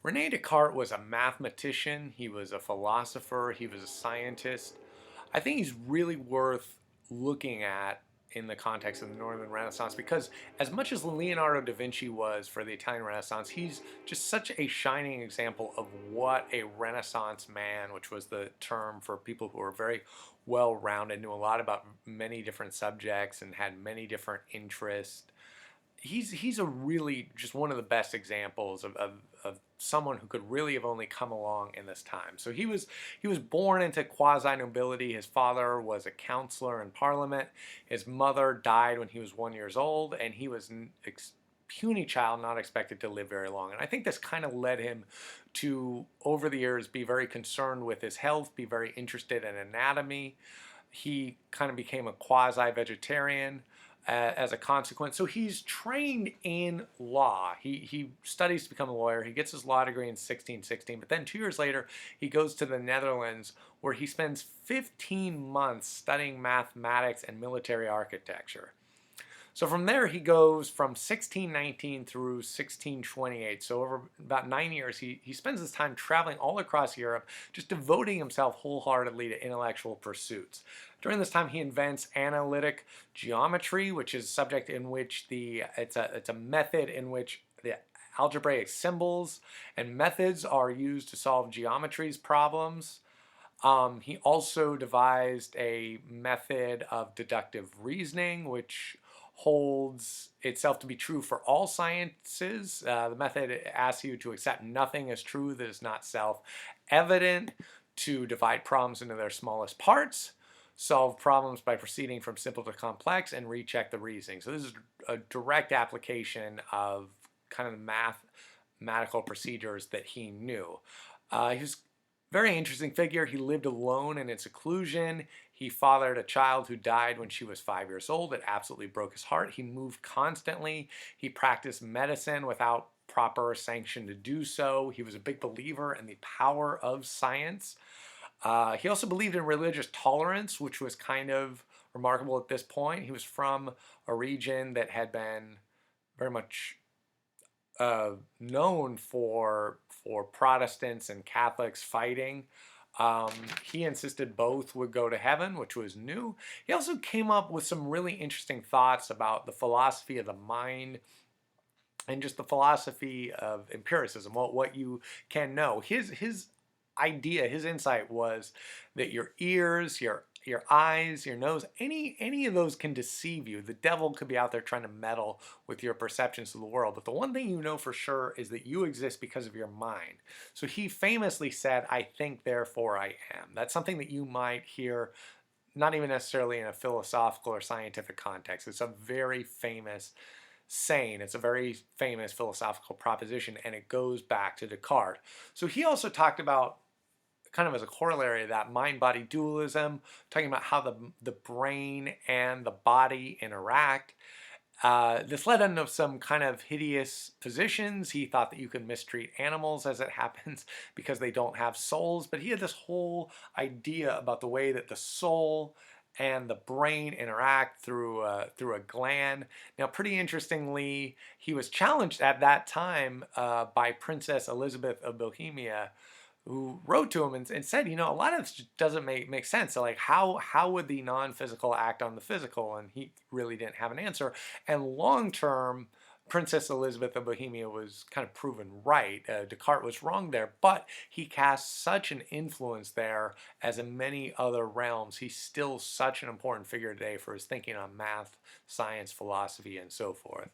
Rene Descartes was a mathematician, he was a philosopher, he was a scientist. I think he's really worth looking at in the context of the Northern Renaissance because, as much as Leonardo da Vinci was for the Italian Renaissance, he's just such a shining example of what a Renaissance man, which was the term for people who were very well rounded, knew a lot about many different subjects, and had many different interests. He's a really just one of the best examples of someone who could really have only come along in this time. So he was born into quasi nobility. His father was a counselor in parliament. His mother died when he was 1 year old, and he was a puny child, not expected to live very long. And I think this kind of led him to, over the years, be very concerned with his health, be very interested in anatomy. He kind of became a quasi vegetarian as a consequence. So he's trained in law. He studies to become a lawyer. He gets his law degree in 1616, but then 2 years later, he goes to the Netherlands where he spends 15 months studying mathematics and military architecture. So from there, he goes from 1619 through 1628. So over about 9 years, he spends his time traveling all across Europe, just devoting himself wholeheartedly to intellectual pursuits. During this time, he invents analytic geometry, which is a subject in which it's a method in which the algebraic symbols and methods are used to solve geometry's problems. He also devised a method of deductive reasoning, which holds itself to be true for all sciences. The method asks you to accept nothing as true that is not self-evident, to divide problems into their smallest parts, solve problems by proceeding from simple to complex, and recheck the reasoning. So this is a direct application of kind of the mathematical procedures that he knew. He was very interesting figure. He lived alone and in seclusion. He fathered a child who died when she was 5 years old. It absolutely broke his heart. He moved constantly. He practiced medicine without proper sanction to do so. He was a big believer in the power of science. He also believed in religious tolerance, which was kind of remarkable at this point. He was from a region that had been very much known for Protestants and Catholics fighting. He insisted both would go to heaven, which was new. He also came up with some really interesting thoughts about the philosophy of the mind and just the philosophy of empiricism, what you can know. His idea, his insight was that your ears, your eyes, your nose, any of those can deceive you. The devil could be out there trying to meddle with your perceptions of the world. But the one thing you know for sure is that you exist because of your mind. So he famously said, "I think, therefore I am." That's something that you might hear, not even necessarily in a philosophical or scientific context. It's a very famous saying. It's a very famous philosophical proposition, and it goes back to Descartes. So he also talked about, kind of as a corollary of that, mind-body dualism, talking about how the brain and the body interact. This led into some kind of hideous positions. He thought that you could mistreat animals, as it happens, because they don't have souls. But he had this whole idea about the way that the soul and the brain interact through a gland. Now, pretty interestingly, he was challenged at that time by Princess Elizabeth of Bohemia, who wrote to him and said, a lot of this just doesn't make sense. So, like, how would the non-physical act on the physical? And he really didn't have an answer. And long term, Princess Elizabeth of Bohemia was kind of proven right. Descartes was wrong there, but he cast such an influence there, as in many other realms. He's still such an important figure today for his thinking on math, science, philosophy, and so forth.